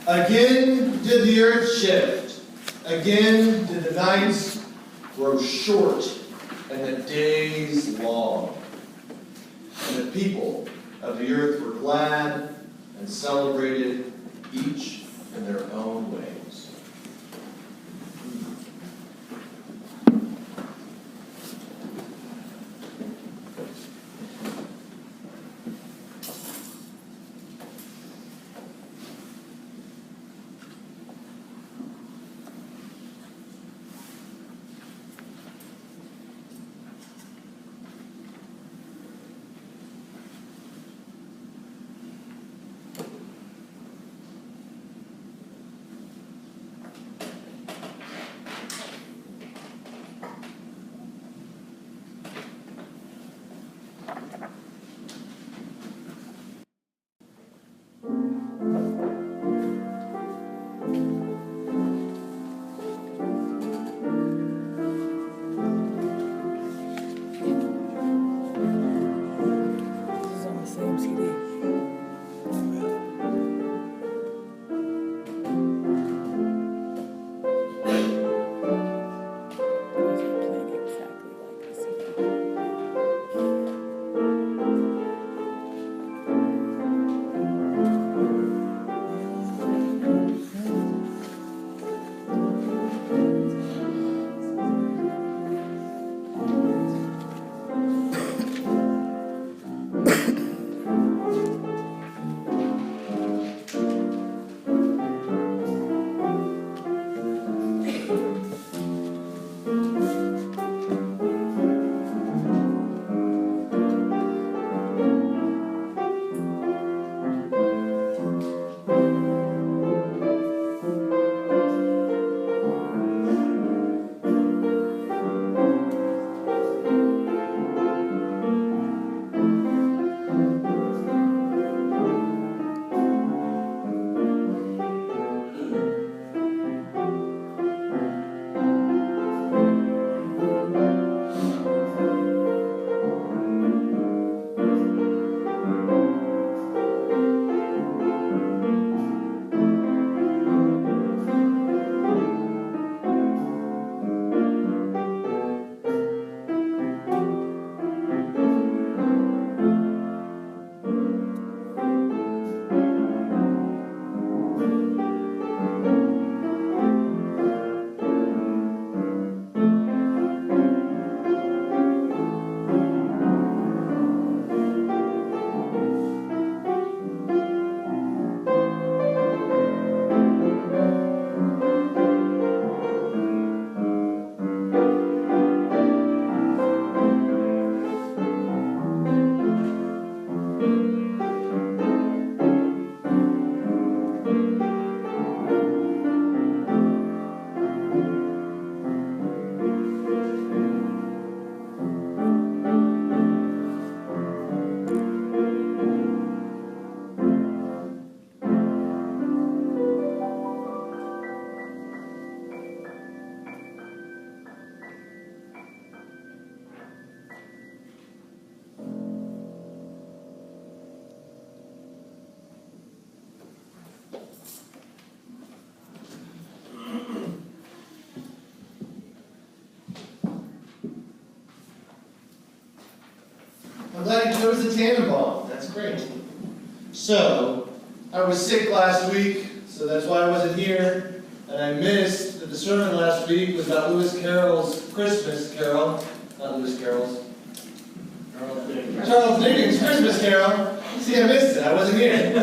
Again did the earth shift. Again did the nights grow short and the days long. And the people of the earth were glad and celebrated, each in their own ways. I'm glad you chose the Tannenbaum. That's great. So, I was sick last week, so that's why I wasn't here. And I missed that the sermon last week was about Lewis Carroll's Christmas Carol. Not Lewis Carroll's. Charles Dickens' Christmas Carol. See, I missed it. I wasn't here.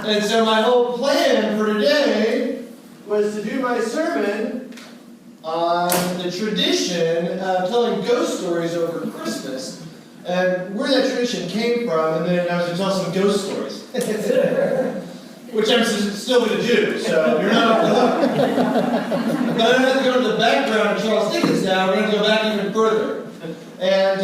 And so my whole plan for today was to do my sermon on the tradition of telling ghost stories over Christmas. And where that tradition came from, and then I was going to tell some ghost stories. Which I'm still going to do, so you're not off the hook. But I don't have to go to the background of Charles Dickens now. We're going to go back even further. And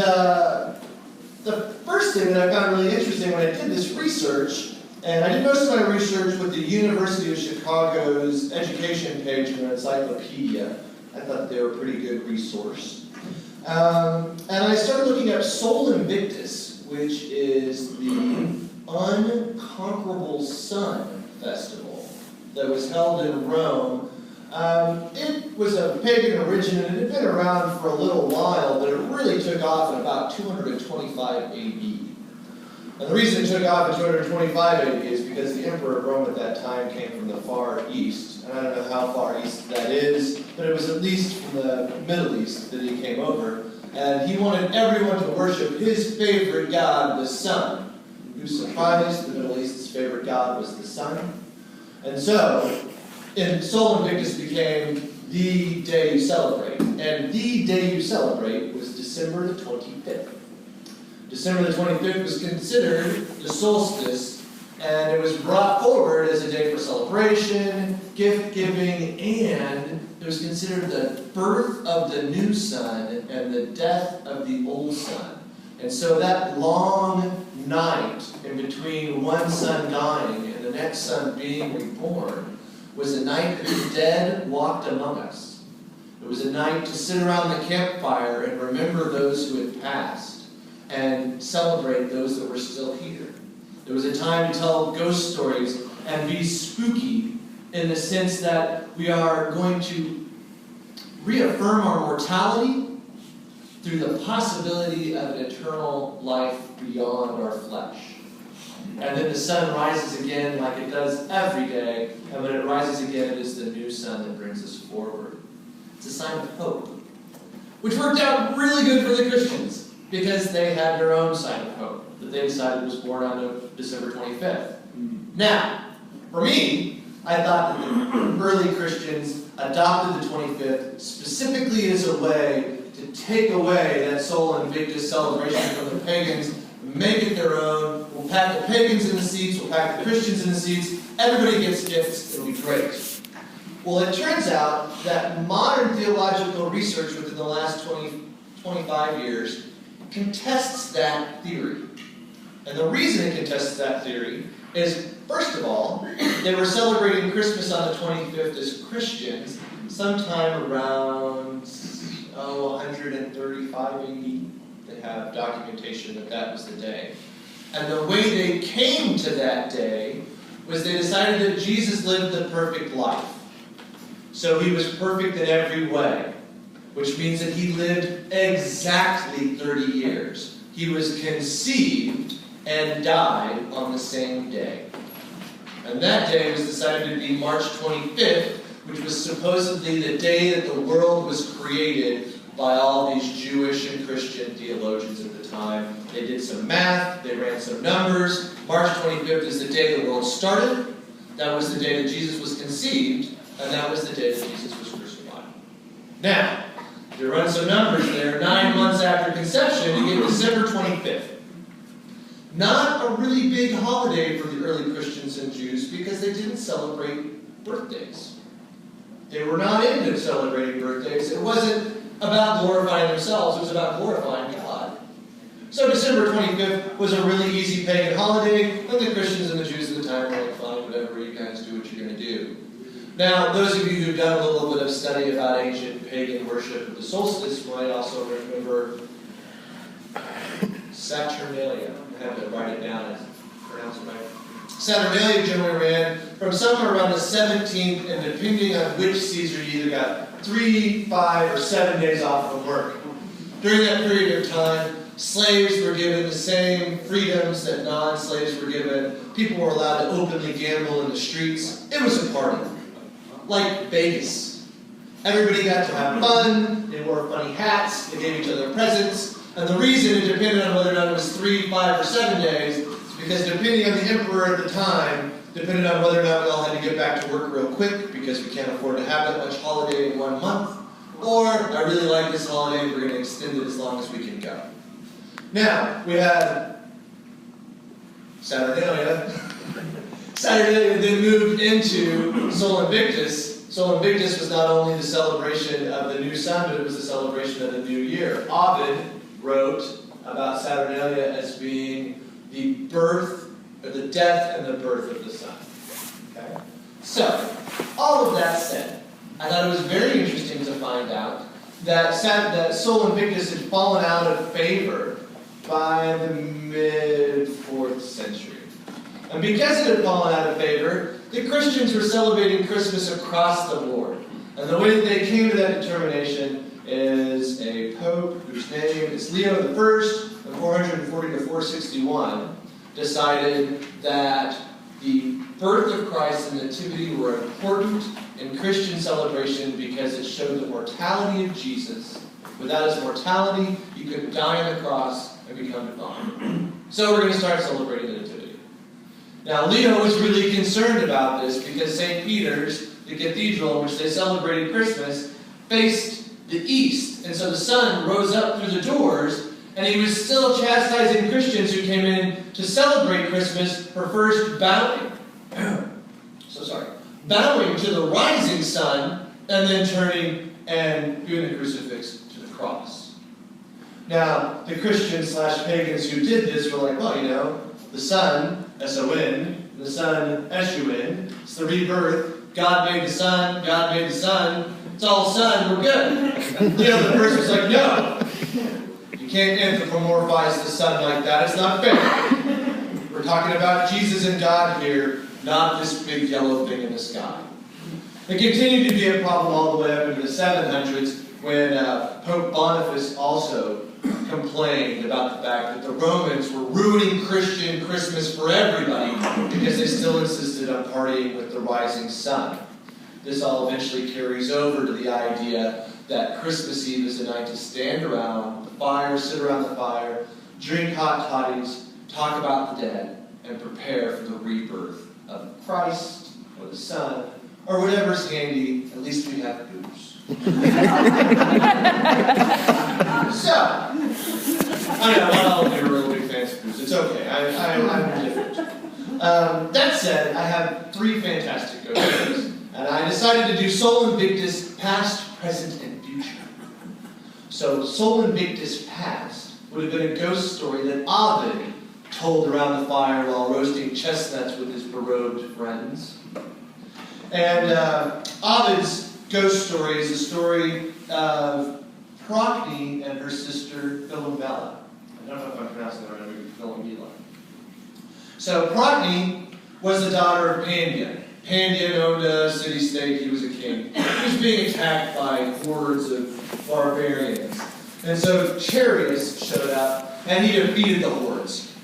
the first thing that I found really interesting when I did this research, and I did most of my research with the University of Chicago's education page in their encyclopedia. I thought they were a pretty good resource. And I started looking up Sol Invictus, which is the unconquerable sun festival that was held in Rome. It was of pagan origin, and it had been around for a little while, but it really took off in about 225 AD. And the reason it took off in 225 AD is because the emperor of Rome at that time came from the Far East. And I don't know how far east that is, but it was at least from the Middle East that he came over. And he wanted everyone to worship his favorite god, the sun. Who's surprised? The Middle East's favorite god was the sun. And so, Sol Invictus became the day you celebrate. And the day you celebrate was December the 25th. December the 25th was considered the solstice, and it was brought forward as a day for celebration, gift-giving, and it was considered the birth of the new sun and the death of the old sun. And so that long night in between one sun dying and the next sun being reborn was a night that the dead walked among us. It was a night to sit around the campfire and remember those who had passed and celebrate those that were still here. There was a time to tell ghost stories and be spooky in the sense that we are going to reaffirm our mortality through the possibility of an eternal life beyond our flesh. And then the sun rises again like it does every day, and when it rises again, it is the new sun that brings us forward. It's a sign of hope, which worked out really good for the Christians, because they had their own sign of hope that they decided was born on December 25th. Now, for me, I thought that the early Christians adopted the 25th specifically as a way to take away that Sol Invictus celebration from the pagans, make it their own. We'll pack the pagans in the seats, we'll pack the Christians in the seats, everybody gets gifts, it'll be great. Well, it turns out that modern theological research within the last 25 years contests that theory. And the reason it contests that theory is, first of all, they were celebrating Christmas on the 25th as Christians sometime around 135 AD. They have documentation that that was the day. And the way they came to that day was they decided that Jesus lived the perfect life. So he was perfect in every way, which means that he lived exactly 30 years. He was conceived and died on the same day. And that day was decided to be March 25th, which was supposedly the day that the world was created by all these Jewish and Christian theologians at the time. They did some math, they ran some numbers. March 25th is the day the world started. That was the day that Jesus was conceived, and that was the day that Jesus was crucified. Now, if you run some numbers there, 9 months after conception, you get December 25th. Not a really big holiday for the early Christians and Jews because they didn't celebrate birthdays. They were not into celebrating birthdays. It wasn't about glorifying themselves, it was about glorifying God. So December 25th was a really easy pagan holiday, and the Christians and the Jews at the time were like, fine, whatever, you guys do what you're going to do. Now, those of you who've done a little bit of study about ancient pagan worship of the solstice might also remember Saturnalia. I have to write it down and pronounce it right. Saturnalia generally ran from somewhere around the 17th, and depending on which Caesar, you either got 3, 5, or 7 days off from work. During that period of time, slaves were given the same freedoms that non-slaves were given. People were allowed to openly gamble in the streets. It was a party. Like Vegas. Everybody got to have fun, they wore funny hats, they gave each other presents, and the reason it depended on whether or not it was 3, 5, or 7 days is because depending on the emperor at the time, depended on whether or not we all had to get back to work real quick because we can't afford to have that much holiday in 1 month, or I really like this holiday, we're going to extend it as long as we can go. Now, we had Saturnalia. Saturnalia then moved into Sol Invictus. Sol Invictus was not only the celebration of the new sun, but it was the celebration of the new year. Ovid wrote about Saturnalia as being the birth, or the death and the birth of the sun. Okay? So, all of that said, I thought it was very interesting to find out that Sol Invictus had fallen out of favor by the mid-4th century. And because it had fallen out of favor, the Christians were celebrating Christmas across the board. And the way that they came to that determination is a pope whose name is Leo I, in 440 to 461, decided that the birth of Christ and nativity were important in Christian celebration because it showed the mortality of Jesus. Without his mortality, he couldn't die on the cross and become divine. So we're going to start celebrating the nativity. Now, Leo was really concerned about this because St. Peter's, the cathedral in which they celebrated Christmas, faced the east. And so the sun rose up through the doors, and he was still chastising Christians who came in to celebrate Christmas for first bowing to the rising sun, and then turning and doing the crucifix to the cross. Now, the Christians/pagans who did this were like, well, you know, the sun, S-O-N, the sun, S-U-N, it's the rebirth. God made the sun, God made the sun, it's all sun, we're good. You know, the person was like, no, you can't anthropomorphize the sun like that, it's not fair. We're talking about Jesus and God here, not this big yellow thing in the sky. It continued to be a problem all the way up into the 700s when Pope Boniface also complained about the fact that the Romans were ruining Christian Christmas for everybody because they still insisted on partying with the rising sun. This all eventually carries over to the idea that Christmas Eve is a night to stand around the fire, sit around the fire, drink hot toddies, talk about the dead, and prepare for the rebirth of Christ or the sun or whatever's handy. At least we have booze. So, I know, not all of you are really big fans of booze. It's okay. I'm different. That said, I have 3 fantastic ghost stories, and I decided to do Sol Invictus past, present, and future. So, Sol Invictus past would have been a ghost story that Ovid told around the fire while roasting chestnuts with his berobed friends. And Ovid's ghost story is the story of Procne and her sister Philomela. I don't know if I'm pronouncing that right, maybe Philomela. So Procne was the daughter of Pandion. Pandion owned a city-state, he was a king. He was being attacked by hordes of barbarians. And so Chaereas showed up, and he defeated the hordes.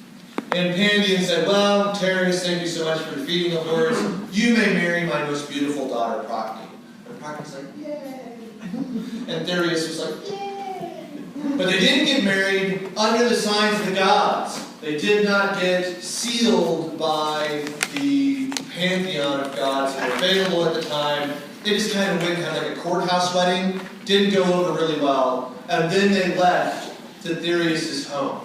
And Pandion said, well, Chaereas, thank you so much for defeating the hordes. You may marry my most beautiful daughter, Procne. And Procne's like, yay. And Thereus was like, yay. But they didn't get married under the signs of the gods. They did not get sealed by the pantheon of gods that were available at the time. They just kind of went kind of like a courthouse wedding. Didn't go over really well. And then they left to Thereus' home.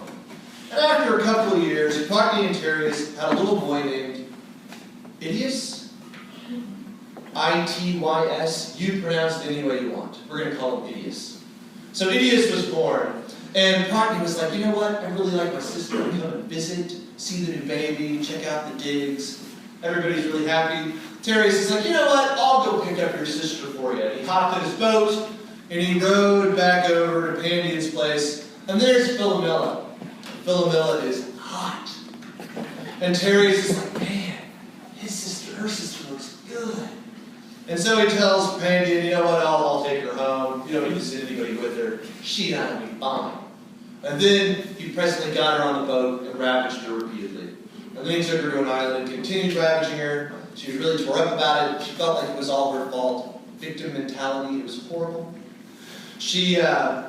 And after a couple of years, Procne and Chaereas had a little boy named Ityus. I-T-Y-S. You pronounce it any way you want. We're going to call him Ityus. So Ityus was born. And Procne was like, you know what? I really like my sister. I'm going to visit, see the new baby, check out the digs. Everybody's really happy. Chaereas is like, you know what? I'll go pick up your sister for you. And he hopped in his boat, and he rowed back over to Pandion's place. And there's Philomela. Philomela is hot. And Chaereas is like, man, her sister looks good. And so he tells Pandion, you know what, I'll take her home. You don't need to send anybody with her. She and I will be fine. And then he presently got her on the boat and ravaged her repeatedly. And then he took her to an island and continued ravaging her. She was really tore up about it. She felt like it was all her fault. Victim mentality, it was horrible. She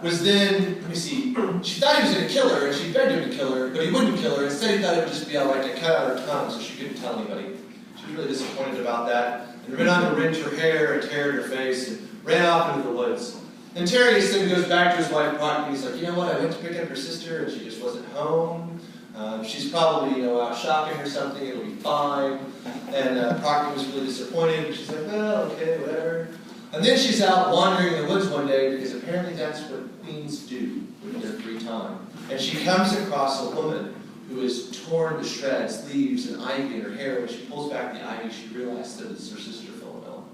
was then, she thought he was going to kill her, and she begged him to kill her, but he wouldn't kill her. Instead, he thought it would just be alright to cut out her tongue so she couldn't tell anybody. She was really disappointed about that, and went on to rent her hair and tear her face, and ran off into the woods. And Chaereas then goes back to his wife, Procne, and he's like, you know what, I went to pick up her sister, and she just wasn't home. She's probably, out shopping or something, it'll be fine. And Procne was really disappointed, and she's like, well, okay, whatever. And then she's out wandering in the woods one day, because apparently that's what queens do with their free time. And she comes across a woman who is torn to shreds, leaves and ivy in her hair. When she pulls back the ivy, she realizes that it's her sister Philomela.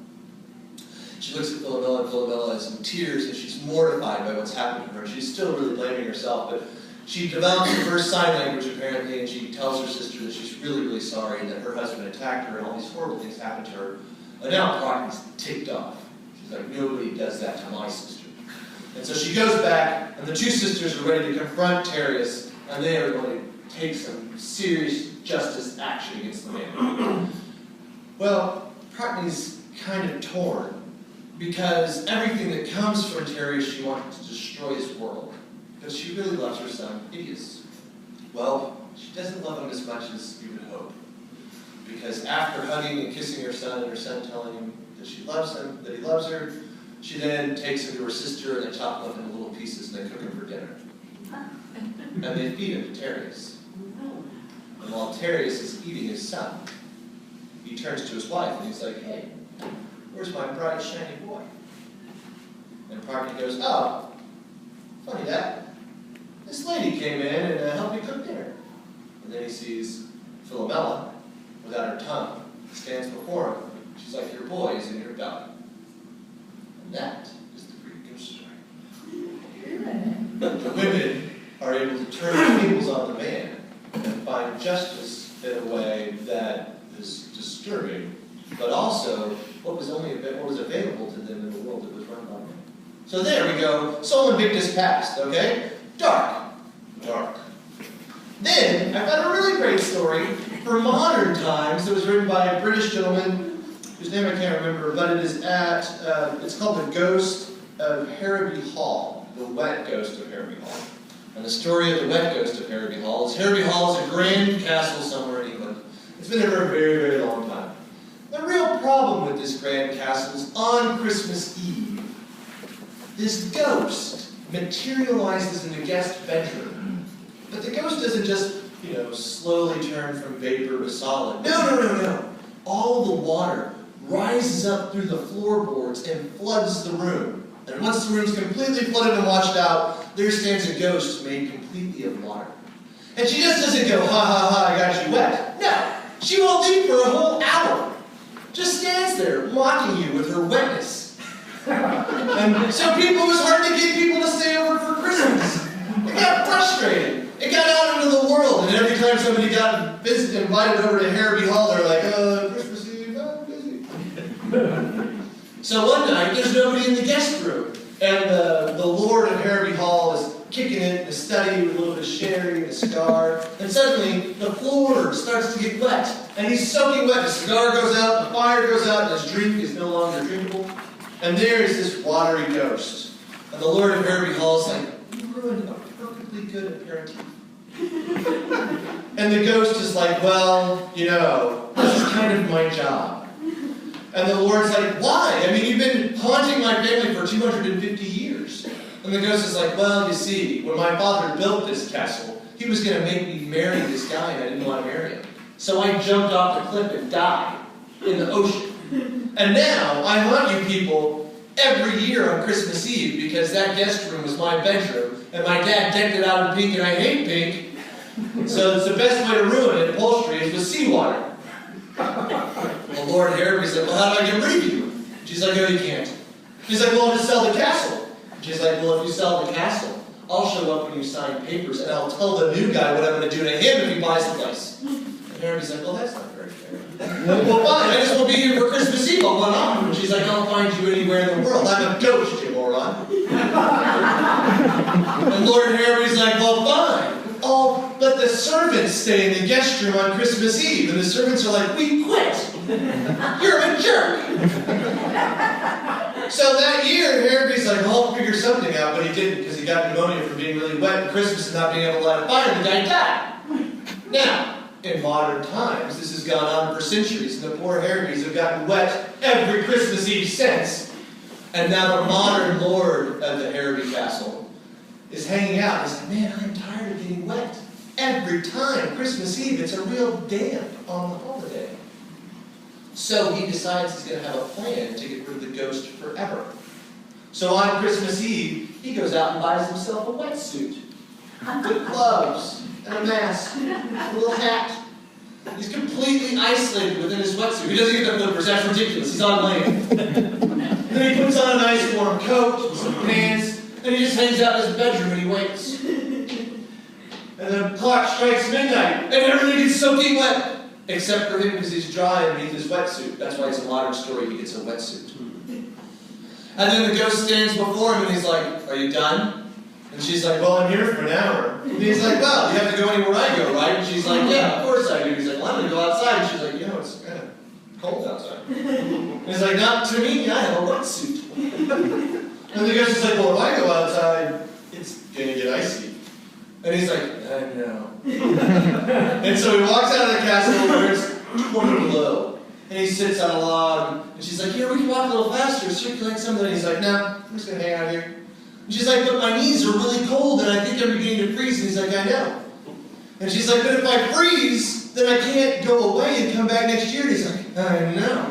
She looks at Philomela, and Philomela is in tears, and she's mortified by what's happened to her. She's still really blaming herself, but she develops her first sign language, apparently, and she tells her sister that she's really, really sorry, and that her husband attacked her, and all these horrible things happened happened to her. And now Parky's ticked off. She's like, nobody does that to my sister. And so she goes back, and the two sisters are ready to confront Terrius, and they are going to take some serious justice action against the man. Well, Parky's kind of torn, because everything that comes from Terrius, she wants to destroy his world, because she really loves her son, Idias. Well, she doesn't love him as much as you would hope, because after hugging and kissing her son telling him that she loves him, that he loves her, she then takes him to her sister, and they chop him up into little pieces, and they cook him for dinner. And they feed him to Terrius. And while Terrius is eating his son, he turns to his wife, and he's like, hey, where's my bright, shiny boy? And Parky goes, oh, funny that. This lady came in and helped me cook dinner. And then he sees Philomela, without her tongue, stands before him. She's like, your boy is in your belly. And that is the Greek ghost story. The women are able to turn the tables on the man and find justice in a way that is disturbing, but also what was available to them in the world that was run by men. So there we go. Sol Invictus passed, okay? Dark. Dark. Then, I've got a really great story for modern times that was written by a British gentleman whose name I can't remember, but it is it's called The Ghost of Harrowby Hall. The Wet Ghost of Harrowby Hall. And the story of the Wet Ghost of Harrowby Hall is a grand castle somewhere in England. It's been there for a very, very long time. The real problem with this grand castle is on Christmas Eve, this ghost materializes in the guest bedroom. But the ghost doesn't just, slowly turn from vapor to solid. No. All the water rises up through the floorboards and floods the room. And once the room's completely flooded and washed out, there stands a ghost made completely of water. And she just doesn't go, ha ha ha, I got you wet. No, she won't leave for a whole hour. Just stands there, mocking you with her wetness. And so it was hard to get people to stay over for Christmas. It got frustrated. It got out into the world, and every time somebody got invited over to Harrowby Hall, they're like, Christmas Eve, I'm busy. So one night, there's nobody in the guest room, and the Lord of Harrowby Hall is kicking it in the study with a little bit of sherry and a cigar, and suddenly the floor starts to get wet, and he's soaking wet. The cigar goes out, the fire goes out, and his drink is no longer drinkable, and there is this watery ghost. And the Lord of Harrowby Hall is like, you ruined a perfectly good aperitif. And the ghost is like, well, this is kind of my job. And the Lord's like, why? I mean, you've been haunting my family for 250 years. And the ghost is like, well, you see, when my father built this castle, he was going to make me marry this guy, and I didn't want to marry him. So I jumped off the cliff and died in the ocean. And now I haunt you people every year on Christmas Eve because that guest room was my bedroom, and my dad decked it out in pink, and I hate pink. So it's the best way to ruin it, upholstery, is with seawater. Well, Lord Harrowby's like, well, how do I get rid of you? She's like, oh, you can't. He's like, well, I'll just sell the castle. She's like, well, if you sell the castle, I'll show up when you sign papers, and I'll tell the new guy what I'm going to do to him if he buys the place. And Harrowby's like, well, that's not very fair. Well, fine, I just won't be here for Christmas Eve. I'll run off. And she's like, I'll find you anywhere in the world. I'm a ghost, you moron. And Lord Harrowby's like, well, fine. I'll let the servants stay in the guest room on Christmas Eve. And the servants are like, we quit. You're a jerk. So that year, Harrowby's like, well, I'll figure something out. But he didn't, because he got pneumonia from being really wet at Christmas and not being able to light a fire, and the guy died. Now, in modern times, this has gone on for centuries, and the poor Harrowbys have gotten wet every Christmas Eve since. And now the modern lord of the Harrowby Castle is hanging out. He's like, man, I'm tired of getting wet. Every time, Christmas Eve, it's a real damp on the holiday. So he decides he's going to have a plan to get rid of the ghost forever. So on Christmas Eve, he goes out and buys himself a wetsuit with gloves and a mask, a little hat. He's completely isolated within his wetsuit. He doesn't get the flippers. That's ridiculous. He's on lane. Then he puts on a nice warm coat and some pants, and he just hangs out in his bedroom and he waits. And the clock strikes midnight, and everything gets soaking wet. except for him because he's dry underneath his wetsuit. That's why it's a modern story, he gets a wetsuit. And then the ghost stands before him and he's like, are you done? And she's like, well, I'm here for an hour. And he's like, well, you have to go anywhere I go, right? And she's like, yeah, of course I do. He's like, well, I'm going to go outside. And she's like, you know, it's kind of cold outside. And he's like, not to me, I have a wetsuit. And the ghost is like, well, if I go outside, it's going to get icy. And he's like, I know. And so he walks out of the castle where it's 20 below. And he sits on a log. And she's like, here, we can walk a little faster, circulate some of that. And he's like, no, I'm just going to hang out here. And she's like, but my knees are really cold and I think I'm beginning to freeze. And he's like, I know. And she's like, but if I freeze, then I can't go away and come back next year. And he's like, I know.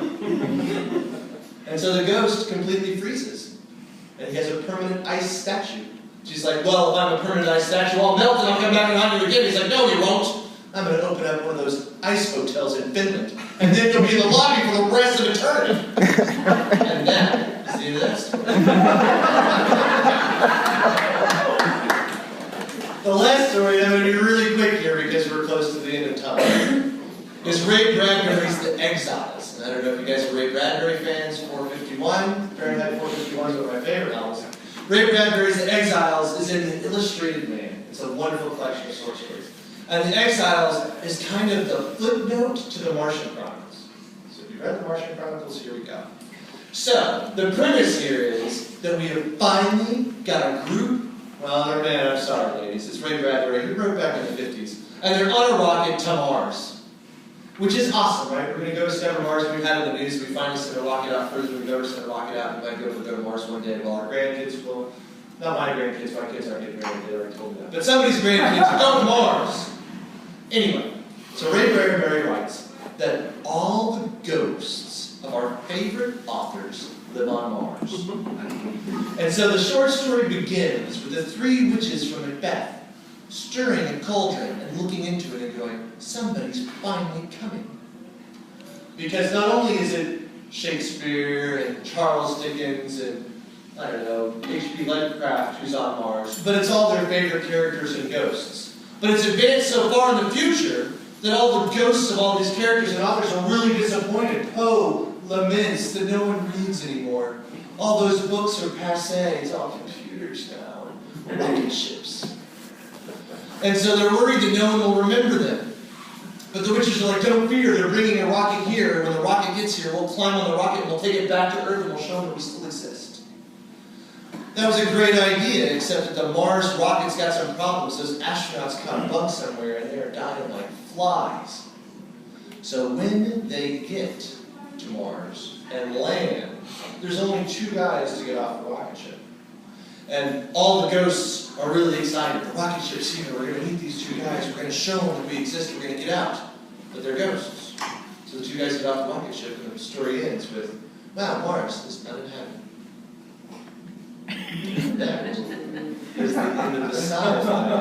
And so the ghost completely freezes. And he has a permanent ice statue. She's like, well, if I'm a permanent ice statue, I'll melt and I'll come back and haunt you again. He's like, no, you won't. I'm going to open up one of those ice hotels in Finland. And then you'll be in the lobby for the rest of eternity. And that is the end of that story. The last story, I'm going to be really quick here because we're close to the end of time, is Ray Bradbury's The Exiles. And I don't know if you guys are Ray Bradbury fans. 451, Fahrenheit 451 is one of my favorite novels. Ray Bradbury's The Exiles is in The Illustrated Man. It's a wonderful collection of short stories. And The Exiles is kind of the footnote to the Martian Chronicles. So if you've read the Martian Chronicles, here we go. So, the premise here is that we have finally got a group, well, man, I'm sorry ladies, it's Ray Bradbury, who wrote back in the 50s, and they're on a rocket to Mars. Which is awesome, right? We're going to go discover Mars. We've had it in the news. We finally sent a rocket out further. We've never sent a rocket out. We might be able to go to Mars one day. Well, our grandkids will, not my grandkids, my kids aren't getting married. They already told me that. But somebody's grandkids will go to Mars. Anyway, so Ray Bradbury writes that all the ghosts of our favorite authors live on Mars. And so the short story begins with the three witches from Macbeth stirring a cauldron and looking into it and going, somebody's finally coming. Because not only is it Shakespeare and Charles Dickens and, I don't know, H.P. Lovecraft who's on Mars, but it's all their favorite characters and ghosts. But it's advanced so far in the future that all the ghosts of all these characters and authors are really disappointed. Poe laments that no one reads anymore. All those books are passé. It's all computers now and rocket ships. And so they're worried that no one will remember them. But the witches are like, don't fear, they're bringing a rocket here. And when the rocket gets here, we'll climb on the rocket and we'll take it back to Earth and we'll show them that we still exist. That was a great idea, except that the Mars rocket's got some problems. Those astronauts caught a bug somewhere and they're dying like flies. So when they get to Mars and land, there's only two guys to get off the rocket ship. And all the ghosts are really excited. The rocket ship's here. We're going to meet these two guys. We're going to show them that we exist. We're going to get out. But they're ghosts. So the two guys get off the rocket ship, and the story ends with, wow, Mars is uninhabited. That is the end of the sci-fi.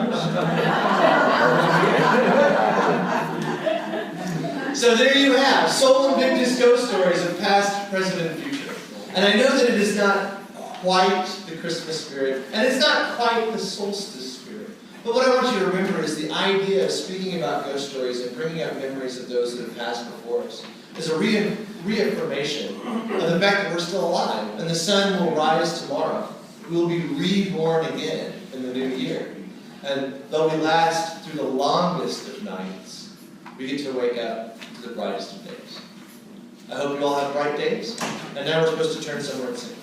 So there you have Sol Invictus ghost stories of past, present, and future. And I know that it is not quite the Christmas spirit, and it's not quite the solstice spirit. But what I want you to remember is the idea of speaking about ghost stories and bringing out memories of those that have passed before us is a reaffirmation of the fact that we're still alive, and the sun will rise tomorrow. We will be reborn again in the new year. And though we last through the longest of nights, we get to wake up to the brightest of days. I hope you all have bright days, and now we're supposed to turn somewhere and sing.